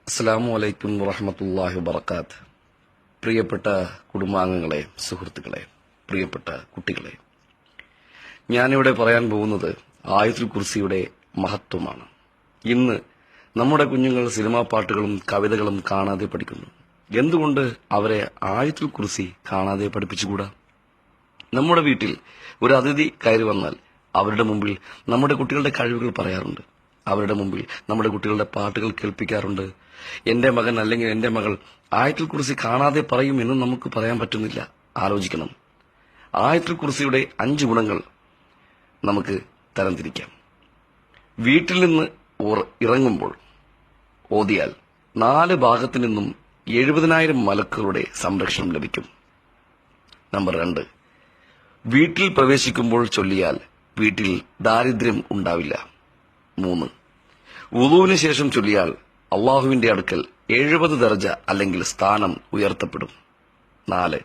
അസ്സലാമു അലൈക്കും വറഹ്മത്തുള്ളാഹി വബറകാത്ത്. പ്രിയപ്പെട്ട കുടുംബാംഗങ്ങളെ, സുഹൃത്തുക്കളെ, പ്രിയപ്പെട്ട കുട്ടികളെ, ഞാനിവിടെ പറയാൻ പോകുന്നത് ആയത്തുൽ കുർസിയുടെ മഹത്വമാണ്. ഇന്ന് നമ്മുടെ കുഞ്ഞുങ്ങൾ സിനിമാ പാട്ടുകളും കവിതകളും കാണാതെ പഠിക്കുന്നു. എന്തുകൊണ്ട് അവരെ ആയത്തുൽ കുർസി കാണാതെ പഠിപ്പിച്ചുകൂടാ? നമ്മുടെ വീട്ടിൽ ഒരു അതിഥി കയറി വന്നാൽ അവരുടെ മുമ്പിൽ നമ്മുടെ കുട്ടികളുടെ കഴിവുകൾ പറയാറുണ്ട്. അവരുടെ മുമ്പിൽ നമ്മുടെ കുട്ടികളുടെ പാട്ടുകൾ കേൾപ്പിക്കാറുണ്ട്. എന്റെ മകൻ അല്ലെങ്കിൽ എന്റെ മകൾ ആയത്തുൽ കുർസി കാണാതെ പറയും എന്ന് നമുക്ക് പറയാൻ പറ്റുന്നില്ല. ആലോചിക്കണം. ആയത്തുൽ കുർസിയുടെ 5 ഗുണങ്ങൾ നമുക്ക് തരംതിരിക്കാം. വീട്ടിൽ നിന്ന് ഇറങ്ങുമ്പോൾ ഓതിയാൽ 4 ഭാഗത്തു നിന്നും 70,000 മലക്കുകളുടെ സംരക്ഷണം ലഭിക്കും. നമ്പർ 2, വീട്ടിൽ പ്രവേശിക്കുമ്പോൾ ചൊല്ലിയാൽ വീട്ടിൽ ദാരിദ്ര്യം ഉണ്ടാവില്ല. 3, വുളൂവിന് ശേഷം ചൊല്ലിയാൽ അള്ളാഹുവിന്റെ അടുക്കൽ 70 ദർജ അല്ലെങ്കിൽ സ്ഥാനം ഉയർത്തപ്പെടും. 4,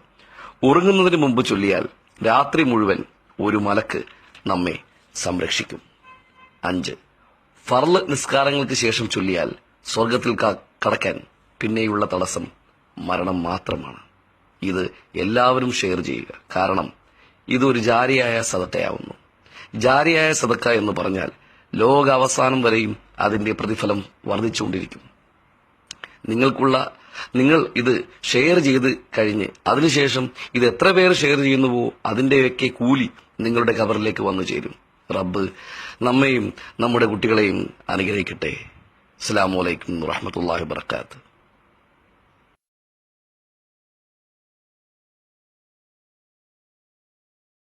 ഉറങ്ങുന്നതിന് മുമ്പ് ചൊല്ലിയാൽ രാത്രി മുഴുവൻ ഒരു മലക്ക് നമ്മെ സംരക്ഷിക്കും. 5, ഫർള് നിസ്കാരങ്ങൾക്ക് ശേഷം ചൊല്ലിയാൽ സ്വർഗത്തിൽ കടക്കാൻ പിന്നെയുള്ള തടസ്സം മരണം മാത്രമാണ്. ഇത് എല്ലാവരും ഷെയർ ചെയ്യുക. കാരണം ഇതൊരു ജാരിയായ സദക്കയാവുന്നു. ജാരിയായ സദക്ക എന്ന് പറഞ്ഞാൽ ലോക അവസാനം വരെയും അതിന്റെ പ്രതിഫലം വർദ്ധിച്ചുകൊണ്ടിരിക്കും. നിങ്ങൾ ഇത് ഷെയർ ചെയ്ത് കഴിഞ്ഞ് അതിനുശേഷം ഇത് എത്ര പേർ ഷെയർ ചെയ്യുന്നുവോ അതിന്റെയൊക്കെ കൂലി നിങ്ങളുടെ ഖബറിലേക്ക് വന്നു ചേരും. റബ്ബ് നമ്മെയും നമ്മുടെ കുട്ടികളെയും അനുഗ്രഹിക്കട്ടെ. അസ്സലാമു അലൈക്കും വറഹ്മത്തുള്ളാഹി വബറകാതുഹു.